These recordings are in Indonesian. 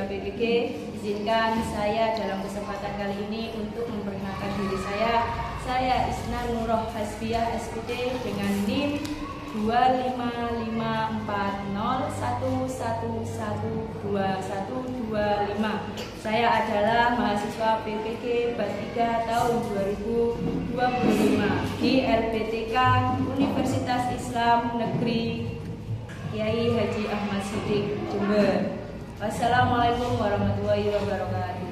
Mahasiswa PPG, izinkan saya dalam kesempatan kali ini untuk memperkenalkan diri saya. Saya Isna Nurroh Hasbiah SPT dengan NIM 2554011112125. Saya adalah mahasiswa PPG Bat 3 tahun 2025 di LPTK Universitas Islam Negeri Kiai Haji Ahmad Siddiq, Jember. Wassalamualaikum warahmatullahi wabarakatuh.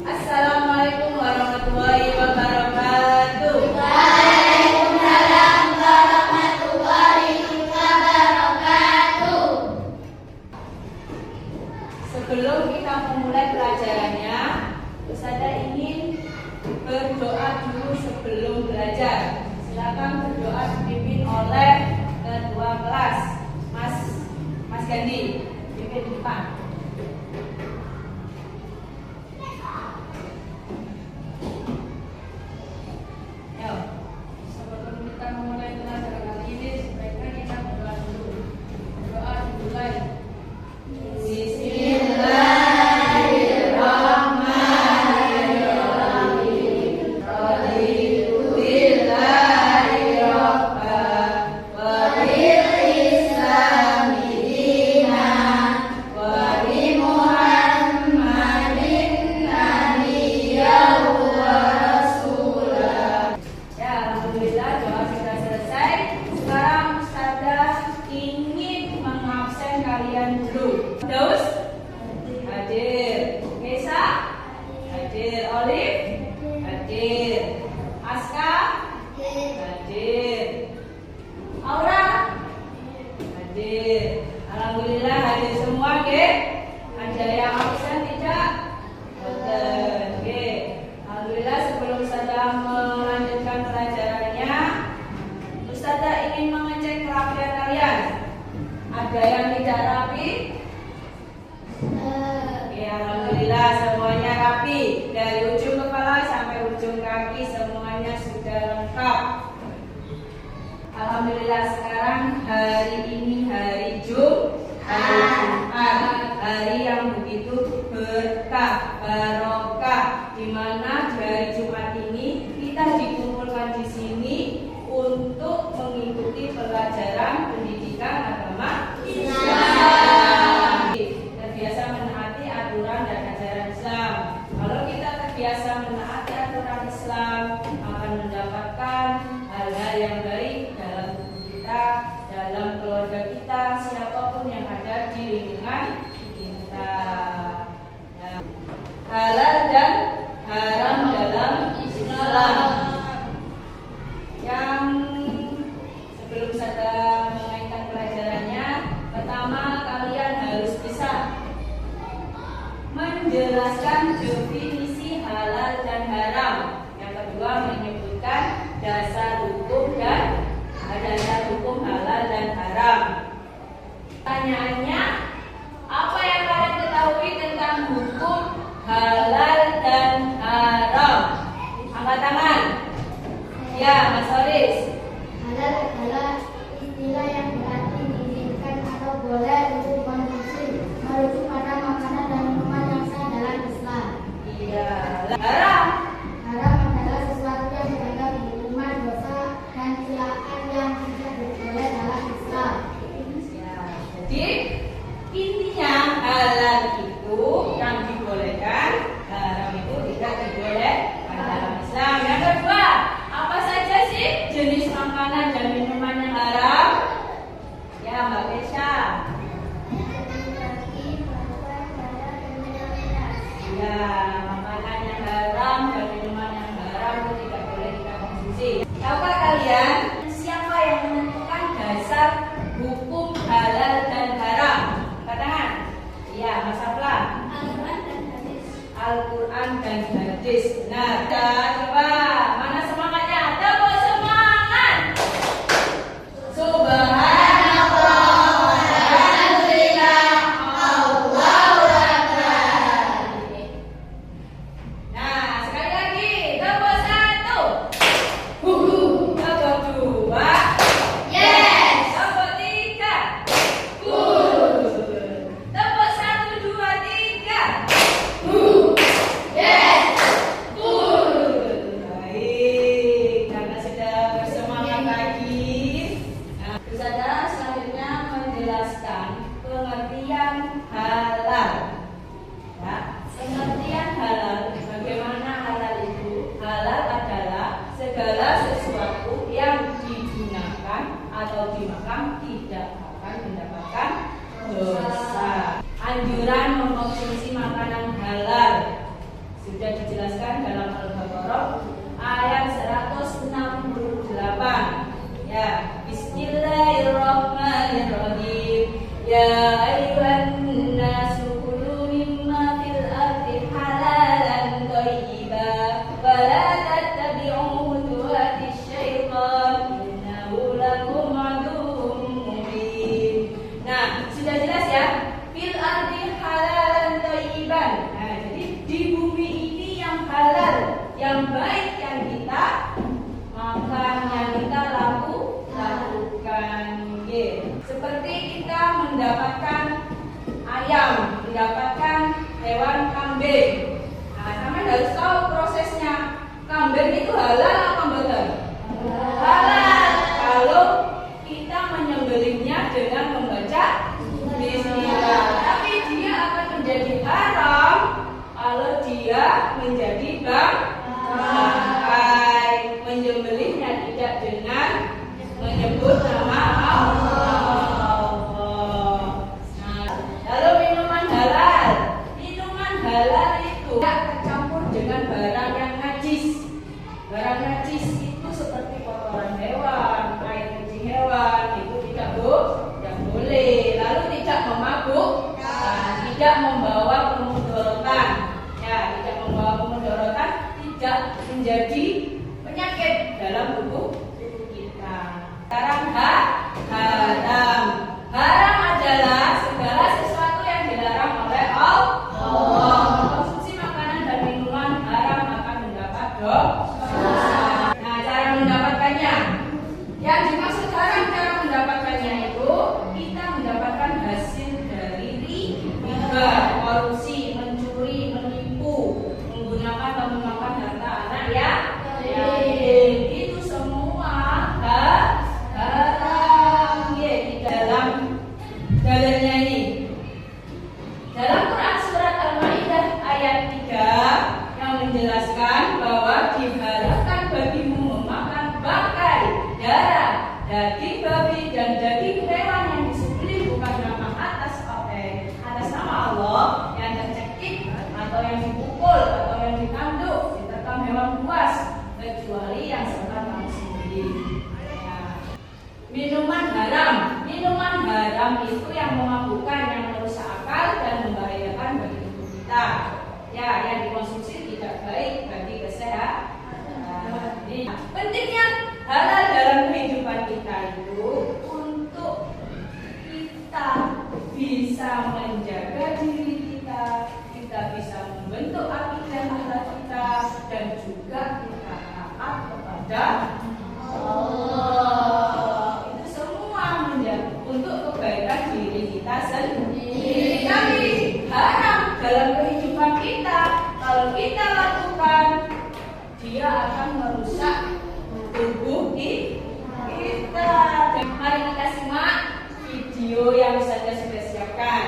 Assalamualaikum warahmatullahi wabarakatuh. Waalaikumsalam warahmatullahi wabarakatuh. Sebelum kita memulai pelajarannya, Ustazah ingin berdoa dulu sebelum belajar. Silakan berdoa dipimpin oleh ketua kelas, Mas Gandhi. Pimpin depan. Sebelum kita memulai pelajaran kali ini, sebaiknya kita berdoa dulu. Doa dimulai. Bismillahirrahmanirrahim. Raditu billahi rabban wa bil islami dinan wa bi Muhammadin nabiyyan wa rasulah. Ya, alhamdulillah doa sudah selesai. Sekarang Ustazah ingin mengabsen kalian dulu. Daus hadir, Nesa hadir, Olive hadir, Aska hadir, Aura hadir. Alhamdulillah hadir semua, Ge. Ada yang absen tidak? Betul, Ge. Alhamdulillah, sebelum Ustazah melanjutkan pelajarannya, Ustazah ingin mengecek kerapian kalian. Ada yang tidak rapi? Ya, alhamdulillah semuanya rapi. Dari ujung kepala sampai ujung kaki semuanya sudah lengkap. Alhamdulillah, sekarang hari ini hari Jumat, hari yang begitu berkah, barokah, di mana dari Jumat ini kita dikumpulkan di sini untuk mengikuti pelajaran pendidikan agama Islam. Terbiasa menaati aturan dan ajaran Islam. Kalau kita terbiasa menaati aturan Islam, akan mendapatkan hal-hal yang baik dalam tubuh kita, dalam keluarga kita, siapapun yang ada di lingkungan kita. Nah, halal dan haram dalam Islam. Yang sebelum saya mengaitkan pelajarannya, pertama kalian harus bisa menjelaskan definisi halal dan haram. Yang kedua menyebutkan dasar hukum halal dan haram. Pertanyaannya, apa yang kalian ketahui tentang hukum halal dan haram? Angkat tangan. Ya, Mas Horis. Halal adalah istilah yang berarti diizinkan atau boleh untuk konsumsi merujuk pada makanan dan minuman yang sah dalam Islam. Iya. Haram. Haram adalah sesuatu yang dianggap hukuman, dosa, dan celaan yang tidak boleh dalam Islam. Ya, jadi intinya halal itu yang dibolehkan, haram itu tidak dibolehkan dalam Islam. Yang kedua, apa saja sih jenis makanan dan minuman yang haram? Ya, Mbak Kesha. Ya, makanan yang haram dan minuman yang haram itu tidak boleh kita konsumsi. Tahukah kalian siapa yang menentukan dasar hukum halal dan haram? Katakan. Iya, Mas Afla. Al-Quran dan hadis. Nah, coba mana semangatnya? Tepuk semangat. Subhanallah, alhamdulillah, Allahu Akbar. Nah, sekali lagi, tepuk satu. Tepuk dua. Yes. Tepuk tiga. Tepuk 1, 2, 3. anjuran mengkonsumsi makanan halal sudah dijelaskan dalam Al-Baqarah ayat 168. Ya, Bismillahirrahmanirrahim. Ya ayyuhan nasu kulu mimma fil ardi halalan thayyiban wa la tattabi'u khutuwatis syaitan innahu lakum aduwwun mubin. Nah, sudah jelas ya? Fil ardi halalan thayyiban. Nah, jadi di bumi ini yang halal, yang baik yang kita makan, yang kita lakukan. Seperti kita mendapatkan ayam, mendapatkan hewan kambing. Nah, kalian harus tahu prosesnya. Kambing itu halal apa betul? Halal. Kalau kita menyembelihnya dengan membaca bismillah. Tapi dia akan menjadi haram kalau dia menjadi bangkai. Menyembelihnya tidak dengan menyebut nama Allah. Nah, lalu minuman halal. Minuman halal itu tidak tercampur dengan barang yang najis. Barang najis itu seperti kotoran hewan, air kencing hewan, itu tidak boleh. Lalu tidak memabukkan, tidak membawa kemudaratan. Ya, tidak membawa kemudaratan, tidak menjadi penyakit dalam tubuh kita. Sekarang haram. Haram adalah segala sesuatu yang dilarang oleh Allah. Konsumsi makanan dan minuman haram akan mendapat dosa. Nah, cara mendapatkannya. Yang dimaksud haram cara mendapatkannya itu kita mendapatkan hasil dari riba, korupsi, mencuri, menipu, menggunakan atau memakan harta anak yatim. Itu semua haram. Ya, di dalam dalilnya ini. Dalam Quran surat Al-Maidah ayat 3 yang menjelaskan bahwa diharamkan bagimu memakan bangkai, darah, daging babi dan daging hewan yang disembelih bukan atas nama Allah, yang tercekik atau yang dipukul atau yang ditanduk, diterkam hewan buas, kecuali yang serta manusia. Ya. Minuman haram. Minuman haram itu yang memabukkan, yang merusak akal dan membahayakan bagi tubuh kita. Ya, yang dikonsumsi tidak baik bagi kesehatan. Jadi, pentingnya halal dalam kehidupan kita itu untuk kita bisa menjaga diri kita, kita bisa membentuk akidah akhlak kita, dan juga kita taat kepada Allah. Itu semua untuk kebaikan diri kita sendiri. Tapi haram dalam kehidupan kita, kalau kita lakukan, dia akan merusak tubuh kita. Mari kita simak video yang saya sudah siapkan.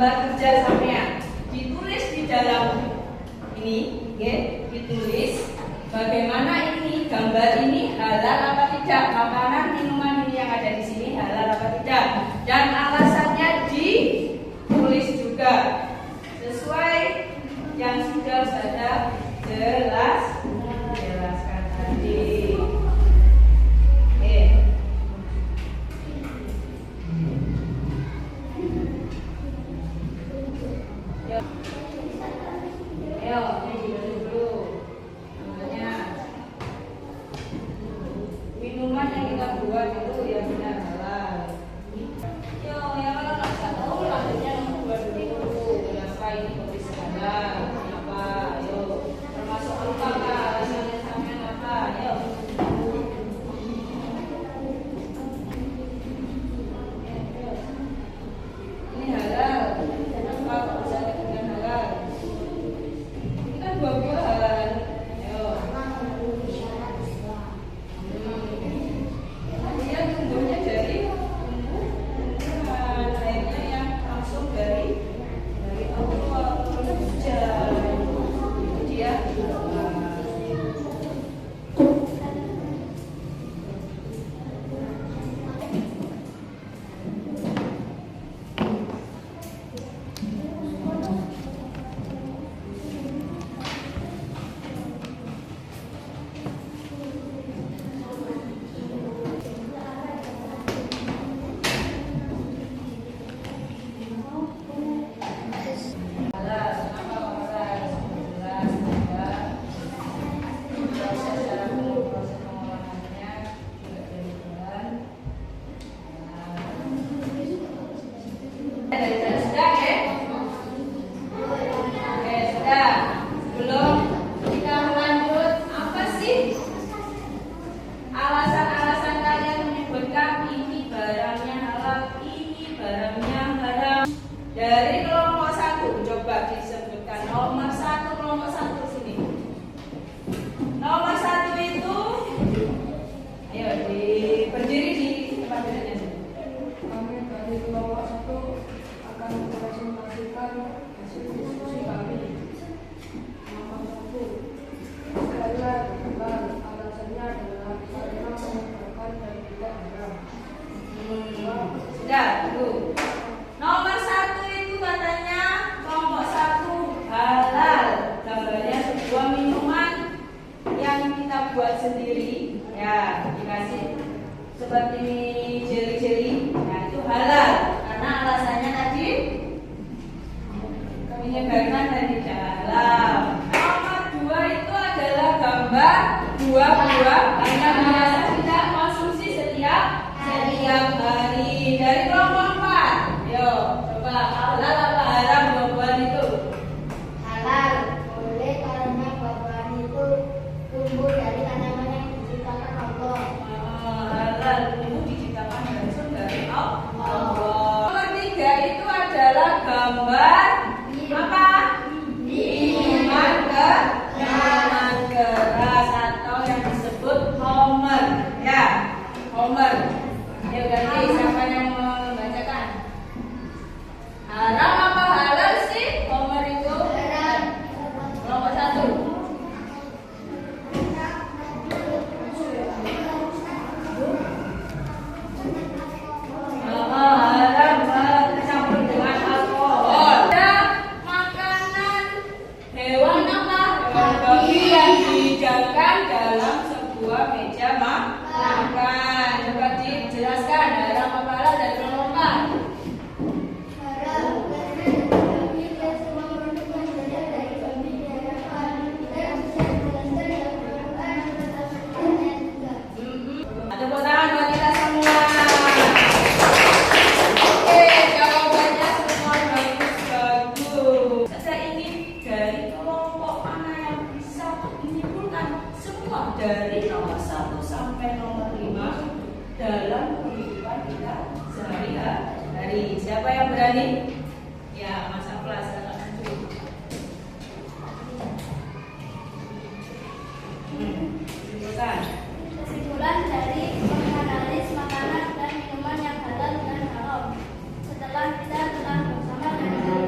gambar kerja sampean. Ditulis di dalam ini, ditulis bagaimana ini gambar ini halal apa tidak, makanan minuman ini yang ada di sini halal apa tidak, dan alasannya ditulis juga sesuai yang sudah saya jelaskan tadi. Ayo, ini dulu. Namanya minuman yang kita buat itu yang benar halal. Yo, yang kalau nggak tahu lanjutnya nomor 2 dulu. Kenapa ini kok bisa halal? Kenapa? Ayo, termasuk apa kah? Alasannya sampai apa? Ayo. Ini halal. Kenapa kok bisa dikatakan halal? Buah-buahan, ayo. Dia tumbuhnya dari tumbuhan, airnya yang langsung dari Allah, hujan. Itu dia. Dari kelompok 1, coba disebutkan nomor 1 sini. Nomor 1 itu, ayo berdiri di tempat duduknya. Kami dari kelompok 1 akan mempresentasikan hasil diskusi kami. Nomor 1, halal. Alasannya adalah karena menyebarkan dan tidak haram. Sudah, dulu. Nomor 1 itu katanya kelompok 1 halal. Gambarnya sebuah minuman yang kita buat sendiri, ya dikasih seperti jeli-jeli. Nah itu halal karena alasannya tadi menyebarkan dan tidak halal. Nomor 2 itu adalah gambar buah-buahan yang biasa kita konsumsi setiap hari. Dari kelompok 4, yo coba halal apa haram buah-buahan itu? Halal, boleh karena buah-buahan itu tumbuh dari tanaman yang diciptakan Allah. Halal tumbuh diciptakan langsung dari Allah. Nomor 3 itu adalah gambar apa? Minuman keras atau yang disebut Homer, ya Homer. Ayo ganti, siapa yang membacakan? Haram apa halal sih Homer itu? Nomor 1. Haram tercampur dengan alkohol. Ada makanan hewan apa? Hewan babi yang dihidangkan dalam sebuah meja makan. Coba dijelaskan haram apa halal dari kelompok 4. Haram karena babi dan semua produk yang berasal dari babi diharamkan. Dan bisa dijelaskan dalam Al-Quran dan ayat juga. Tepuk tangan buat kita semua. Oke, jawabannya semua bagus. Saya ingin dari kelompok mana yang bisa menyimpulkan semua dari nomor 1 sampai nomor 5 dalam kehidupan kita sehari-hari. Siapa yang berani? Ya, Mas Aflas, silakan maju. Silakan. Kesimpulan dari menganalisis makanan dan minuman yang halal dan haram. Setelah kita telah bersama dengan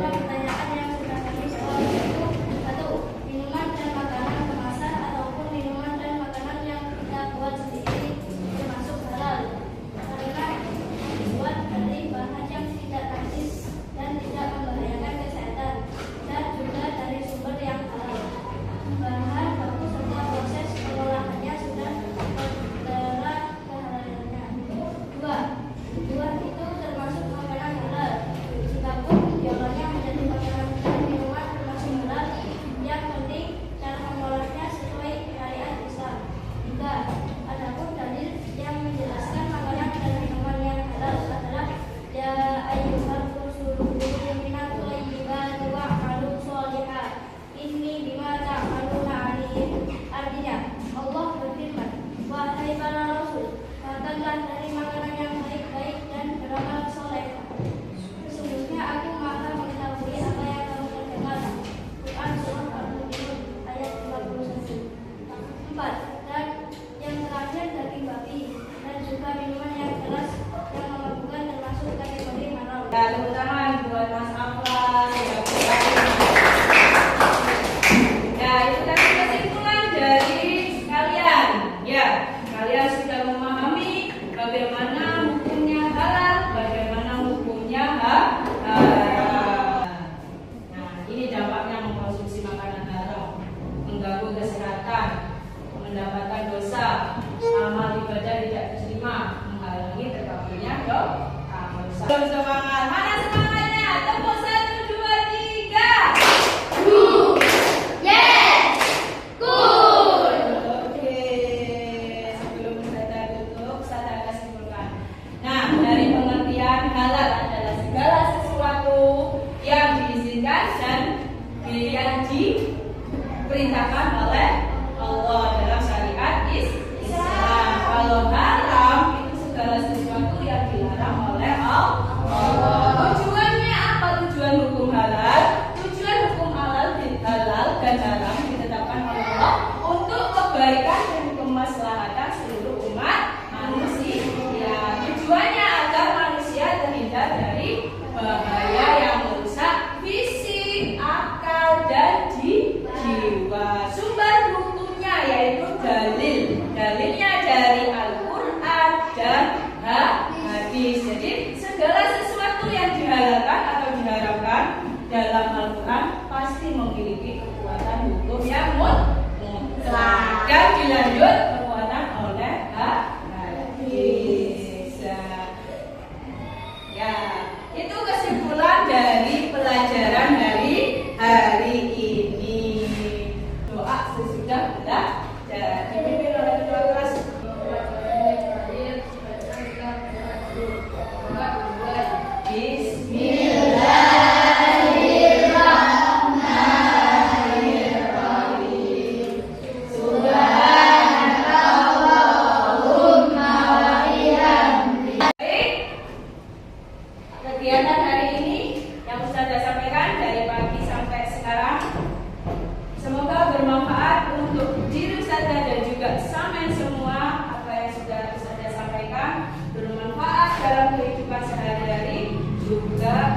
yang diperintahkan oleh Allah dalam syariat Islam. Kalau haram itu segala sesuatu yang dilarang oleh Allah. Tujuannya apa? Tujuan hukum halal, tujuan hukum halal dan haram ditetapkan oleh Allah untuk kebaikan dan kemaslahatan seluruh umat manusia. Tujuannya agar manusia terhindar dari bahaya yang merusak fisik, akal, dan jiwa. Sumber hukumnya yaitu dalil. Dalilnya dari Al-Quran dan hadis. Jadi segala sesuatu yang dihalalkan atau diharamkan dalam Al-Quran pasti memiliki kekuatan hukum yang mutlak dan dilanjut kekuatan oleh hadis. Ya, itu kesimpulan dari pelajaran hari ini. Doa sesudah belajar dipimpin oleh ketua kelas. Bismillahirrahmanirrahim. Subhanallahumma wa bihamdihi. Kegiatan hari ini yang Ustazah sampaikan dari pagi sampai sekarang semoga bermanfaat untuk diri Ustazah dan juga samen semua. Apa yang sudah Ustazah sampaikan bermanfaat dalam kehidupan sehari-hari juga